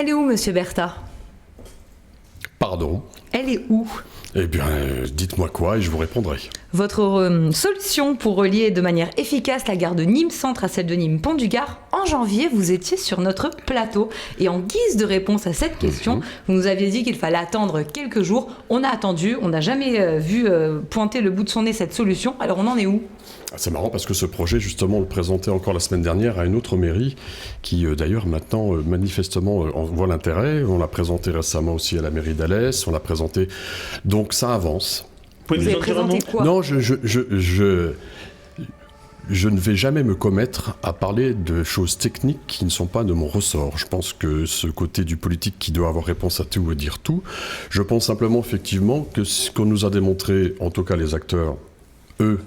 Elle est où, monsieur Bertha? Pardon? Elle est où? Eh bien, dites-moi quoi et je vous répondrai. Votre solution pour relier de manière efficace la gare de Nîmes Centre à celle de Nîmes Pont du Gard, en janvier, vous étiez sur notre plateau. Et en guise de réponse à cette question, vous nous aviez dit qu'il fallait attendre quelques jours. On a attendu, on n'a jamais vu pointer le bout de son nez cette solution. Alors on en est où? C'est marrant parce que ce projet, justement, on le présentait encore la semaine dernière à une autre mairie qui, d'ailleurs, maintenant, manifestement, en voit l'intérêt. On l'a présenté récemment aussi à la mairie d'Alès, on l'a présenté... Donc ça avance. Vous avez présenté quoi? Non, je ne vais jamais me commettre à parler de choses techniques qui ne sont pas de mon ressort. Je pense que ce côté du politique qui doit avoir réponse à tout et dire tout, je pense simplement effectivement que ce qu'on nous a démontré, en tout cas les acteurs, eux,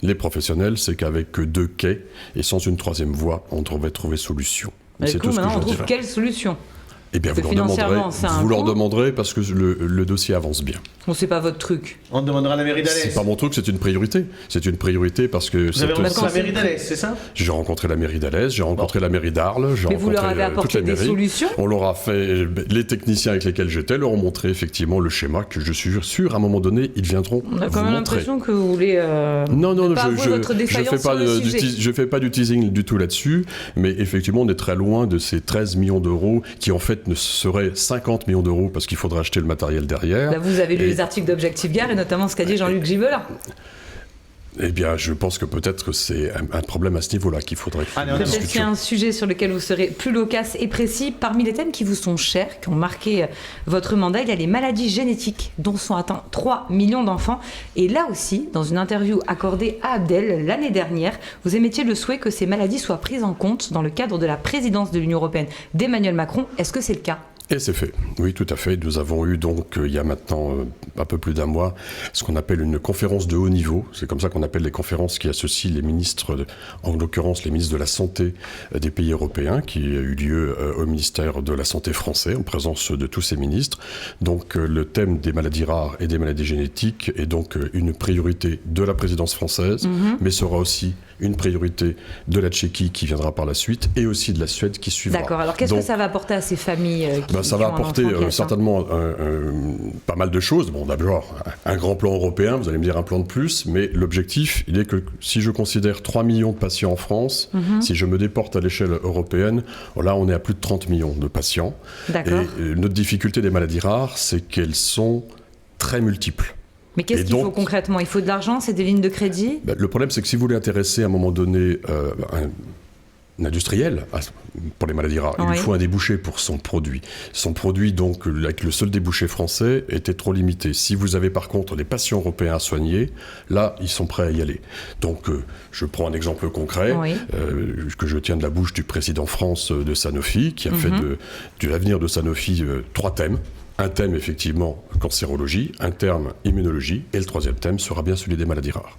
les professionnels, c'est qu'avec 2 quais et sans une 3e voie, on devrait trouver solution. C'est tout ce que je dirais. Quelle solution? Eh bien, vous leur demanderez parce que le dossier avance bien. Bon, c'est pas votre truc. On demandera à la mairie d'Alès. C'est pas mon truc, c'est une priorité. C'est une priorité parce que... Vous avez rencontré la mairie d'Alès, c'est ça? J'ai rencontré la mairie d'Alès, j'ai rencontré la mairie d'Arles, j'ai rencontré toutes les mairies. Mais vous leur avez apporté des solutions? On leur a fait... Les techniciens avec lesquels j'étais leur ont montré effectivement le schéma que je suis sûr, à un moment donné, ils viendront vous montrer. On a quand même l'impression que vous voulez... Non, je fais pas du teasing du tout là-dessus, mais effectivement, on est très loin de ces 13 millions d'euros qui en fait ne seraient 50 millions d'euros parce qu'il faudrait acheter le matériel derrière. Là, vous avez lu les articles d'Objectif Gare et notamment ce qu'a dit Jean-Luc Gibelin. Eh bien, je pense que peut-être que c'est un problème à ce niveau-là qu'il faudrait... Peut-être qu'il y a un sujet sur lequel vous serez plus loquace et précis. Parmi les thèmes qui vous sont chers, qui ont marqué votre mandat, il y a les maladies génétiques dont sont atteints 3 millions d'enfants. Et là aussi, dans une interview accordée à Abdel l'année dernière, vous émettiez le souhait que ces maladies soient prises en compte dans le cadre de la présidence de l'Union européenne d'Emmanuel Macron. Est-ce que c'est le cas ? Et c'est fait, oui tout à fait. Nous avons eu donc il y a maintenant un peu plus d'un mois ce qu'on appelle une conférence de haut niveau. C'est comme ça qu'on appelle les conférences qui associent les ministres, en l'occurrence les ministres de la Santé des pays européens, qui a eu lieu au ministère de la Santé français en présence de tous ces ministres. Donc le thème des maladies rares et des maladies génétiques est donc une priorité de la présidence française, mais sera aussi une priorité de la Tchéquie qui viendra par la suite et aussi de la Suède qui suivra. D'accord, alors qu'est-ce que ça va apporter à ces familles ça va apporter certainement pas mal de choses. Bon, d'abord, un grand plan européen, vous allez me dire un plan de plus, mais l'objectif, il est que si je considère 3 millions de patients en France, si je me déporte à l'échelle européenne, là on est à plus de 30 millions de patients. D'accord. Et notre difficulté des maladies rares, c'est qu'elles sont très multiples. Mais qu'est-ce qu'il faut concrètement? Il faut de l'argent, c'est des lignes de crédit? Le problème, c'est que si vous voulez intéresser à un moment donné un industriel pour les maladies rares, il lui faut un débouché pour son produit. Son produit, donc, avec le seul débouché français, était trop limité. Si vous avez par contre des patients européens à soigner, là, ils sont prêts à y aller. Donc, je prends un exemple concret que je tiens de la bouche du président France de Sanofi, qui a fait de l'avenir de Sanofi 3 thèmes. Un thème, effectivement, cancérologie, un thème immunologie, et le 3e thème sera bien celui des maladies rares.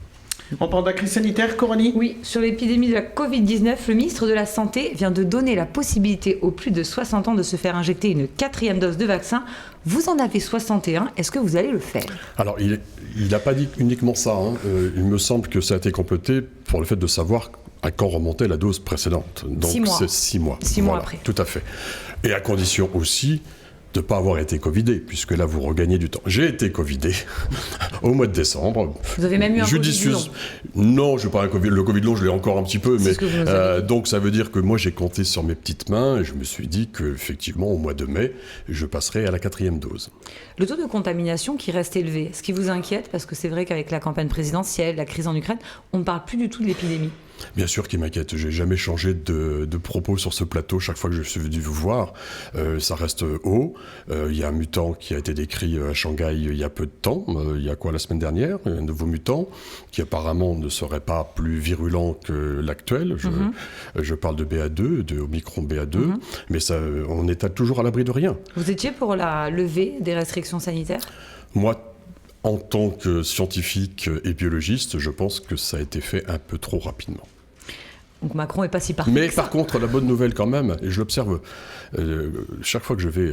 On parle de la crise sanitaire, Coralie? Oui, sur l'épidémie de la Covid-19, le ministre de la Santé vient de donner la possibilité aux plus de 60 ans de se faire injecter une 4e dose de vaccin. Vous en avez 61, est-ce que vous allez le faire? Alors, il n'a pas dit uniquement ça. Il me semble que ça a été complété pour le fait de savoir à quand remontait la dose précédente. Donc, 6 mois. C'est 6 mois. 6 mois après. Tout à fait. Et à condition aussi de ne pas avoir été covidé, puisque là, vous regagnez du temps. J'ai été covidé au mois de décembre. Vous avez même eu un Covid long? Non, je n'ai pas un Covid. Le Covid long, je l'ai encore un petit peu. Mais, donc, ça veut dire que moi, j'ai compté sur mes petites mains et je me suis dit qu'effectivement, au mois de mai, je passerai à la 4e dose. Le taux de contamination qui reste élevé, ce qui vous inquiète? Parce que c'est vrai qu'avec la campagne présidentielle, la crise en Ukraine, on ne parle plus du tout de l'épidémie. Bien sûr qu'il m'inquiète. J'ai jamais changé de propos sur ce plateau chaque fois que je suis venu vous voir. Ça reste haut. Il y a un mutant qui a été décrit à Shanghai il y a peu de temps. Il y a la semaine dernière, un nouveau mutant qui apparemment ne serait pas plus virulent que l'actuel. Je parle de BA2, de Omicron BA2, mais on est toujours à l'abri de rien. Vous étiez pour la levée des restrictions sanitaires? Moi, en tant que scientifique et biologiste, je pense que ça a été fait un peu trop rapidement. Donc Macron n'est pas si parfait. Mais par contre, la bonne nouvelle quand même, et je l'observe chaque fois que je vais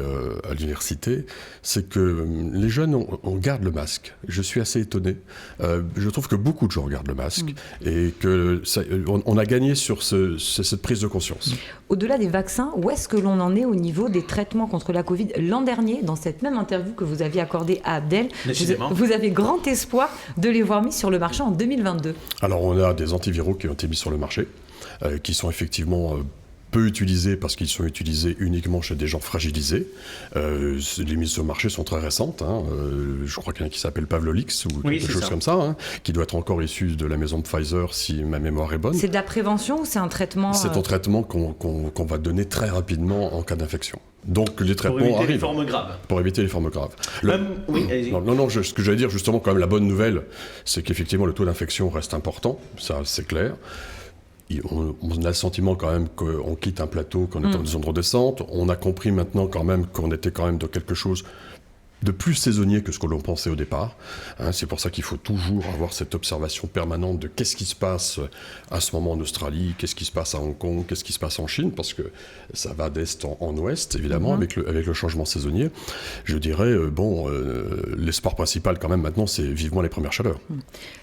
à l'université, c'est que les jeunes, on garde le masque. Je suis assez étonné. Je trouve que beaucoup de gens gardent le masque et qu'on a gagné sur cette prise de conscience. Au-delà des vaccins, où est-ce que l'on en est au niveau des traitements contre la Covid ? L'an dernier, dans cette même interview que vous aviez accordée à Abdel, vous avez grand espoir de les voir mis sur le marché en 2022. Alors on a des antiviraux qui ont été mis sur le marché, qui sont effectivement peu utilisés parce qu'ils sont utilisés uniquement chez des gens fragilisés. Les mises sur le marché sont très récentes. Je crois qu'il y en a qui s'appelle Pavlolix ou quelque chose comme ça, qui doit être encore issu de la maison Pfizer si ma mémoire est bonne. C'est de la prévention ou c'est un traitement C'est un traitement qu'on va donner très rapidement en cas d'infection. Donc les traitements pour éviter arrivent. Les formes graves. Pour éviter les formes graves. Oui, allez-y. Non, ce que j'allais dire justement, quand même, la bonne nouvelle, c'est qu'effectivement le taux d'infection reste important, ça c'est clair. On a le sentiment quand même qu'on quitte un plateau, qu'on est en zone redescente. On a compris maintenant quand même qu'on était quand même dans quelque chose de plus saisonnier que ce que l'on pensait au départ. C'est pour ça qu'il faut toujours avoir cette observation permanente de qu'est-ce qui se passe à ce moment en Australie, qu'est-ce qui se passe à Hong Kong, qu'est-ce qui se passe en Chine, parce que ça va d'est en ouest, évidemment, avec le changement saisonnier. Je dirais, l'espoir principal quand même maintenant, c'est vivement les premières chaleurs.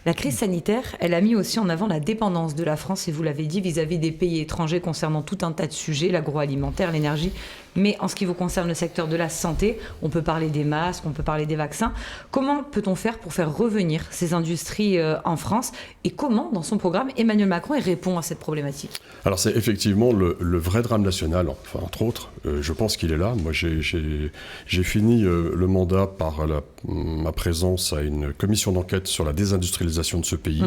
La crise sanitaire, elle a mis aussi en avant la dépendance de la France, et vous l'avez dit, vis-à-vis des pays étrangers concernant tout un tas de sujets, l'agroalimentaire, l'énergie. Mais en ce qui vous concerne le secteur de la santé, on peut parler des masques, on peut parler des vaccins. Comment peut-on faire pour faire revenir ces industries en France ? Et comment, dans son programme, Emmanuel Macron répond à cette problématique ? Alors c'est effectivement le vrai drame national, enfin, entre autres. Je pense qu'il est là. Moi, j'ai fini le mandat par ma présence à une commission d'enquête sur la désindustrialisation de ce pays.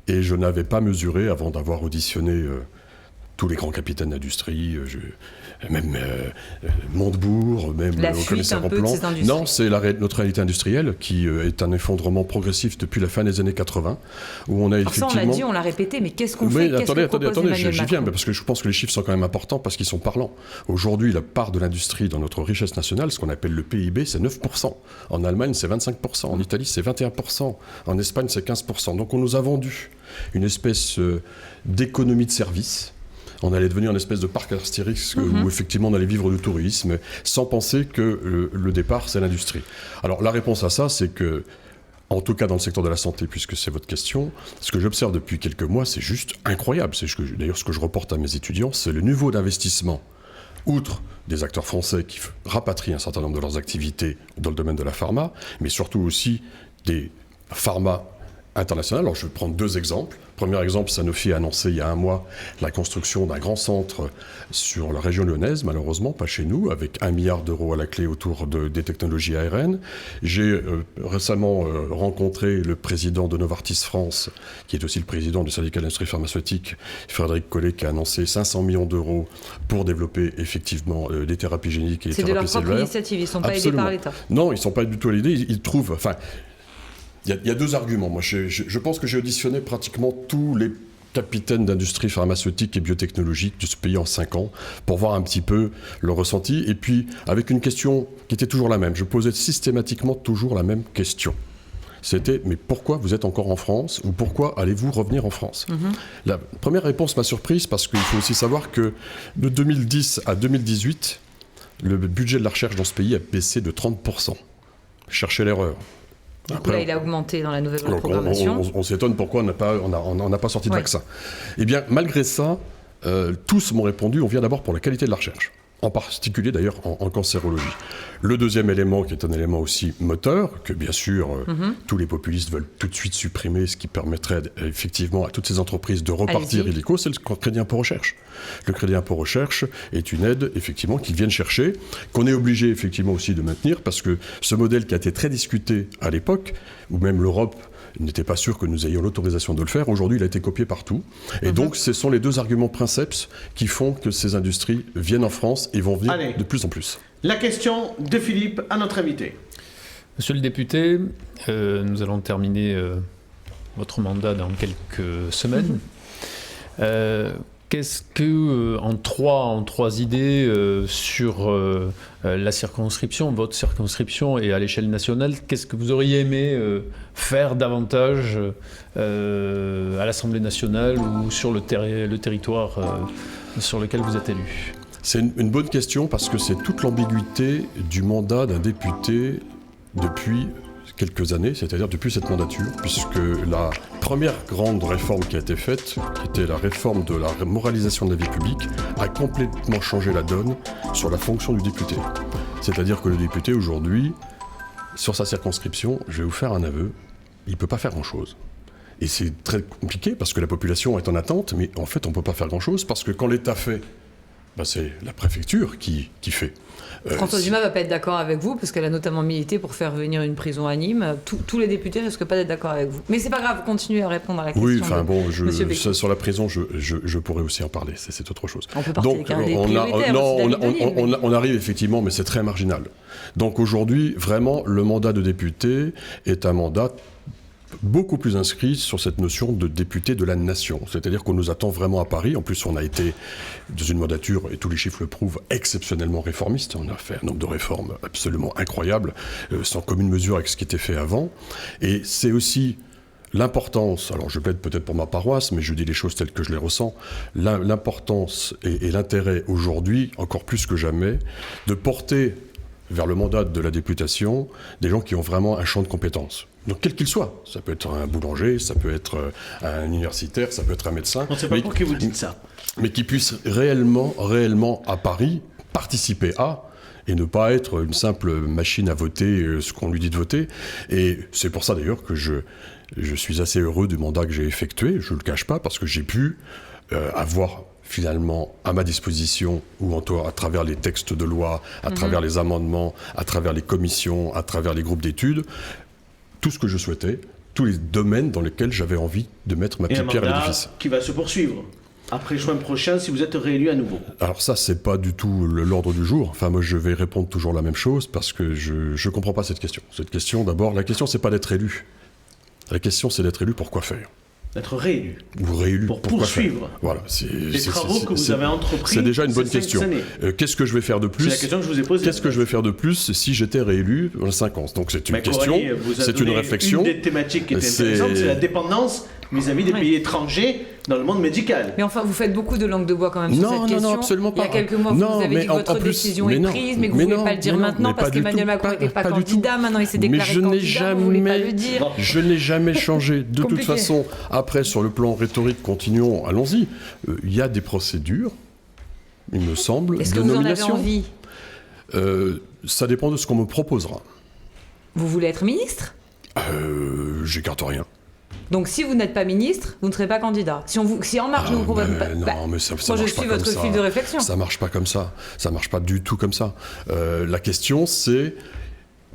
Et je n'avais pas mesuré, avant d'avoir auditionné tous les grands capitaines d'industrie, même Montebourg, même le commissaire au plan. Non, c'est notre réalité industrielle qui est un effondrement progressif depuis la fin des années 80, où on a effectivement... Ça, on l'a dit, on l'a répété, mais qu'est-ce qu'on fait ? Attendez, j'y viens, parce que je pense que les chiffres sont quand même importants, parce qu'ils sont parlants. Aujourd'hui, la part de l'industrie dans notre richesse nationale, ce qu'on appelle le PIB, c'est 9%. En Allemagne, c'est 25%. En Italie, c'est 21%. En Espagne, c'est 15%. Donc on nous a vendu une espèce d'économie de service. On allait devenir une espèce de parc Astérix où effectivement on allait vivre du tourisme sans penser que le départ c'est l'industrie. Alors la réponse à ça, c'est que, en tout cas dans le secteur de la santé, puisque c'est votre question, ce que j'observe depuis quelques mois, c'est juste incroyable. C'est d'ailleurs ce que je reporte à mes étudiants, c'est le niveau d'investissement, outre des acteurs français qui rapatrient un certain nombre de leurs activités dans le domaine de la pharma, mais surtout aussi des pharma internationales. Alors je vais prendre deux exemples. Premier exemple, Sanofi a annoncé il y a un mois la construction d'un grand centre sur la région lyonnaise, malheureusement, pas chez nous, avec 1 milliard d'euros à la clé autour des technologies ARN. J'ai récemment rencontré le président de Novartis France, qui est aussi le président du syndicat d'industrie pharmaceutique, Frédéric Collet, qui a annoncé 500 millions d'euros pour développer effectivement des thérapies géniques et des thérapies cellulaires. C'est de leur propre initiative, ils ne sont pas aidés par l'État. Non, ils ne sont pas du tout aidés, ils trouvent... Il y a deux arguments. Moi, je pense que j'ai auditionné pratiquement tous les capitaines d'industrie pharmaceutique et biotechnologique de ce pays en 5 ans pour voir un petit peu leur ressenti. Et puis, avec une question qui était toujours la même. Je posais systématiquement toujours la même question. C'était, mais pourquoi vous êtes encore en France ou pourquoi allez-vous revenir en France ? La première réponse m'a surprise parce qu'il faut aussi savoir que de 2010 à 2018, le budget de la recherche dans ce pays a baissé de 30%. Cherchez l'erreur. Après, là, il a augmenté dans la nouvelle programmation. On s'étonne pourquoi on n'a pas sorti de vaccin. Eh bien, malgré ça, tous m'ont répondu, on vient d'abord pour la qualité de la recherche. En particulier d'ailleurs en cancérologie. Le deuxième élément, qui est un élément aussi moteur, que bien sûr tous les populistes veulent tout de suite supprimer, ce qui permettrait effectivement à toutes ces entreprises de repartir illico, c'est le crédit impôt recherche. Le crédit impôt recherche est une aide effectivement qu'ils viennent chercher, qu'on est obligé effectivement aussi de maintenir, parce que ce modèle qui a été très discuté à l'époque, où même l'Europe n'était pas sûr que nous ayons l'autorisation de le faire. Aujourd'hui, il a été copié partout. Et donc, ce sont les deux arguments princeps qui font que ces industries viennent en France et vont venir de plus en plus. La question de Philippe à notre invité. Monsieur le député, nous allons terminer votre mandat dans quelques semaines. Qu'est-ce que, en trois idées sur la circonscription, votre circonscription et à l'échelle nationale, qu'est-ce que vous auriez aimé faire davantage à l'Assemblée nationale ou sur le territoire sur lequel vous êtes élu? C'est une bonne question parce que c'est toute l'ambiguïté du mandat d'un député depuis quelques années, c'est-à-dire depuis cette mandature, puisque la première grande réforme qui a été faite, qui était la réforme de la moralisation de la vie publique, a complètement changé la donne sur la fonction du député. C'est-à-dire que le député aujourd'hui, sur sa circonscription, je vais vous faire un aveu, il ne peut pas faire grand-chose. Et c'est très compliqué parce que la population est en attente, mais en fait on ne peut pas faire grand-chose parce que quand l'État fait, c'est la préfecture qui fait. Françoise Dumas ne va pas être d'accord avec vous, parce qu'elle a notamment milité pour faire venir une prison à Nîmes. Tous les députés ne risquent pas d'être d'accord avec vous. Mais c'est pas grave, continuez à répondre à la question. Oui, enfin bon, sur la prison, je pourrais aussi en parler, c'est autre chose. On peut partir avec un des prioritaires. On arrive effectivement, mais c'est très marginal. Donc aujourd'hui, vraiment, le mandat de député est un mandat beaucoup plus inscrit sur cette notion de député de la nation. C'est-à-dire qu'on nous attend vraiment à Paris. En plus, on a été dans une mandature, et tous les chiffres le prouvent, exceptionnellement réformiste. On a fait un nombre de réformes absolument incroyables, sans commune mesure avec ce qui était fait avant. Et c'est aussi l'importance, alors je plaide peut-être pour ma paroisse, mais je dis les choses telles que je les ressens, l'importance et l'intérêt aujourd'hui, encore plus que jamais, de porter vers le mandat de la députation des gens qui ont vraiment un champ de compétences. Donc quel qu'il soit, ça peut être un boulanger, ça peut être un universitaire, ça peut être un médecin. On ne sait pas pour qui vous dites ça. Mais qui puisse réellement à Paris participer à, et ne pas être une simple machine à voter ce qu'on lui dit de voter. Et c'est pour ça d'ailleurs que je suis assez heureux du mandat que j'ai effectué, je ne le cache pas, parce que j'ai pu avoir finalement à ma disposition, ou en tout cas à travers les textes de loi, à travers les amendements, à travers les commissions, à travers les groupes d'études, tout ce que je souhaitais, tous les domaines dans lesquels j'avais envie de mettre ma petite pierre à l'édifice. Qui va se poursuivre après juin prochain si vous êtes réélu à nouveau. Alors ça, c'est pas du tout l'ordre du jour. Enfin, moi, je vais répondre toujours la même chose parce que je comprends pas cette question. Cette question, d'abord, la question, c'est pas d'être élu. La question, c'est d'être élu pour quoi faire. D'être réélu. Ou réélu pour quoi poursuivre. Faire. Voilà, les travaux que vous avez entrepris. C'est déjà une bonne question. Qu'est-ce que je vais faire de plus? C'est la question que je vous ai posée. Qu'est-ce que je vais faire de plus si j'étais réélu dans les 5 ans? Donc c'est une question, c'est une réflexion. Une des thématiques qui était intéressante, c'est la dépendance vis-à-vis des pays étrangers dans le monde médical. Mais enfin, vous faites beaucoup de langue de bois quand même sur cette question. Non, absolument pas. Il y a quelques mois, vous avez dit que votre décision est prise, mais que vous ne pouvez pas le dire maintenant parce qu'Emmanuel Macron n'était pas candidat. Maintenant, il s'est déclaré candidat, vous ne voulez pas le dire. Je n'ai jamais changé. De toute façon, après, sur le plan rhétorique, continuons, allons-y. Il y a des procédures, il me semble, de nomination. Est-ce que vous en avez envie? Ça dépend de ce qu'on me proposera. Vous voulez être ministre? J'écarte rien. Donc si vous n'êtes pas ministre, vous ne serez pas candidat. Si En Marche ne vous propose pas... Non, mais ça moi, marche je pas suis comme votre ça. fil de réflexion. Ça marche pas comme ça. Ça marche pas du tout comme ça. La question, c'est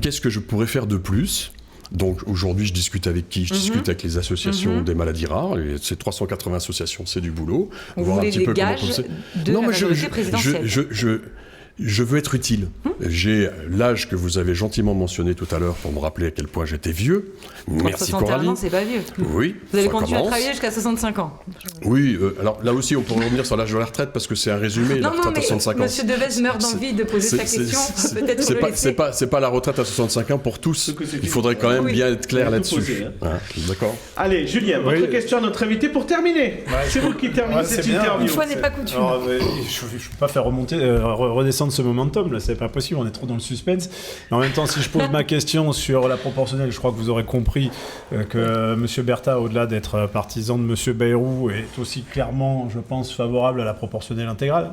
qu'est-ce que je pourrais faire de plus? Donc aujourd'hui, je discute avec qui? Je discute avec les associations des maladies rares. Et ces 380 associations, c'est du boulot. Vous voulez des gages de la majorité présidentielle? Je veux être utile. J'ai l'âge que vous avez gentiment mentionné tout à l'heure pour me rappeler à quel point j'étais vieux. Merci Coralie. 61 ans, c'est pas vieux. Oui. Vous allez continuer à travailler jusqu'à 65 ans. Oui, alors là aussi, on pourrait revenir sur l'âge de la retraite parce que c'est un résumé. La retraite à 65 ans. Monsieur Devez meurt d'envie de poser sa question. Peut-être c'est pas la retraite à 65 ans pour tous. Il faudrait quand même bien être clair là-dessus. D'accord. Allez, Julien, votre question à notre invité pour terminer. C'est vous qui terminez cette interview. Une fois n'est pas coutume. Je ne peux pas faire redescendre ce momentum, là, c'est pas possible, on est trop dans le suspense. Mais en même temps, si je pose ma question sur la proportionnelle, je crois que vous aurez compris que M. Bertha, au-delà d'être partisan de M. Bayrou, est aussi clairement, je pense, favorable à la proportionnelle intégrale.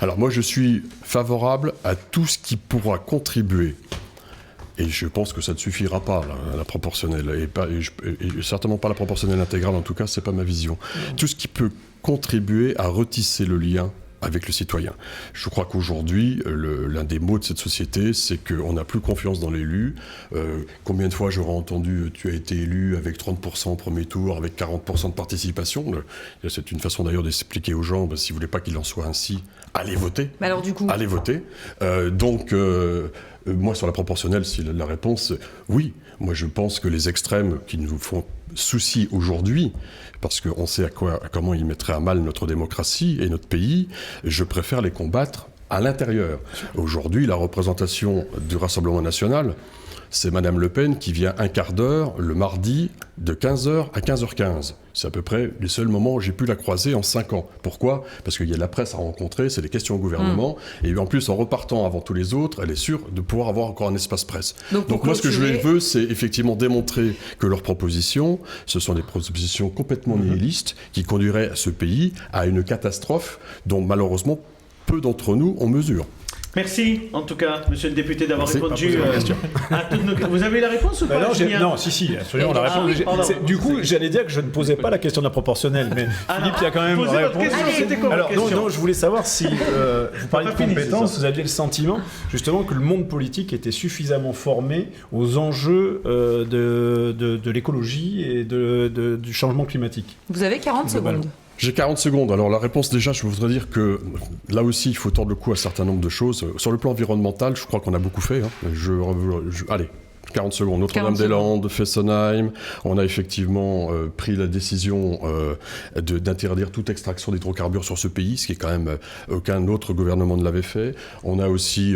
Alors moi, je suis favorable à tout ce qui pourra contribuer. Et je pense que ça ne suffira pas, la proportionnelle, et certainement pas la proportionnelle intégrale, en tout cas, c'est pas ma vision. Tout ce qui peut contribuer à retisser le lien avec le citoyen. Je crois qu'aujourd'hui, l'un des maux de cette société, c'est qu'on n'a plus confiance dans l'élu. Combien de fois j'aurais entendu « tu as été élu avec 30% au premier tour, avec 40% de participation ». C'est une façon d'ailleurs d'expliquer aux gens, si vous ne voulez pas qu'il en soit ainsi, allez voter. Mais alors du coup... Allez voter. Moi, sur la proportionnelle, si la réponse, oui. Moi, je pense que les extrêmes qui nous font souci aujourd'hui, parce qu'on sait comment ils mettraient à mal notre démocratie et notre pays, je préfère les combattre à l'intérieur. Aujourd'hui, la représentation du Rassemblement national, c'est Madame Le Pen qui vient un quart d'heure le mardi de 15h à 15h15. C'est à peu près les seuls moments où j'ai pu la croiser en 5 ans. Pourquoi ? Parce qu'il y a de la presse à rencontrer, c'est des questions au gouvernement. Et en plus, en repartant avant tous les autres, elle est sûre de pouvoir avoir encore un espace presse. Donc moi, ce que je veux, c'est effectivement démontrer que leurs propositions, ce sont des propositions complètement nihilistes qui conduiraient ce pays à une catastrophe dont malheureusement peu d'entre nous en mesurent. Merci, en tout cas, monsieur le député, d'avoir répondu à toutes nos questions. Vous avez la réponse ou pas? Non, si, absolument, la réponse. Du coup, j'allais dire que je ne posais pas la question de la proportionnelle, mais Philippe, il y a quand même posez votre réponse. question, c'était quoi votre question? Non, je voulais savoir si, vous parliez de compétences, vous aviez le sentiment, justement, que le monde politique était suffisamment formé aux enjeux de l'écologie et du changement climatique. Vous avez 40 secondes. J'ai 40 secondes. Alors la réponse, déjà, je voudrais dire que là aussi, il faut tordre le cou à un certain nombre de choses. Sur le plan environnemental, je crois qu'on a beaucoup fait. Allez, 40 secondes. Notre-Dame-des-Landes, Fessenheim, on a effectivement pris la décision d'interdire toute extraction d'hydrocarbures sur ce pays, ce qui est quand même aucun autre gouvernement ne l'avait fait. On a aussi,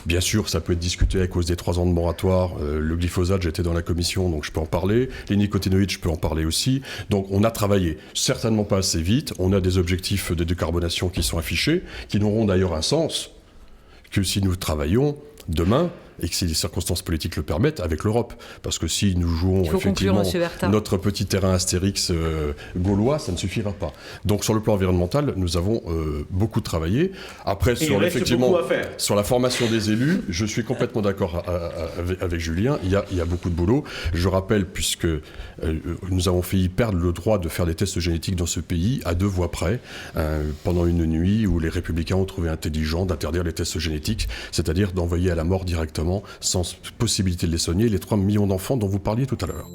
bien sûr, ça peut être discuté à cause des 3 ans de moratoire, le glyphosate, j'étais dans la commission, donc je peux en parler. Les nicotinoïdes, je peux en parler aussi. Donc on a travaillé, certainement pas assez vite. On a des objectifs de décarbonation qui sont affichés, qui n'auront d'ailleurs un sens que si nous travaillons demain, et que si les circonstances politiques le permettent, avec l'Europe. Parce que si nous jouons effectivement notre petit terrain Astérix gaulois, ça ne suffira pas. Donc sur le plan environnemental, nous avons beaucoup travaillé. Après, sur la formation des élus, je suis complètement d'accord avec Julien, il y a beaucoup de boulot. Je rappelle, puisque nous avons failli perdre le droit de faire des tests génétiques dans ce pays, à 2 voix près, pendant une nuit où les Républicains ont trouvé intelligent d'interdire les tests génétiques, c'est-à-dire d'envoyer à la mort directement, sans possibilité de les soigner, les 3 millions d'enfants dont vous parliez tout à l'heure.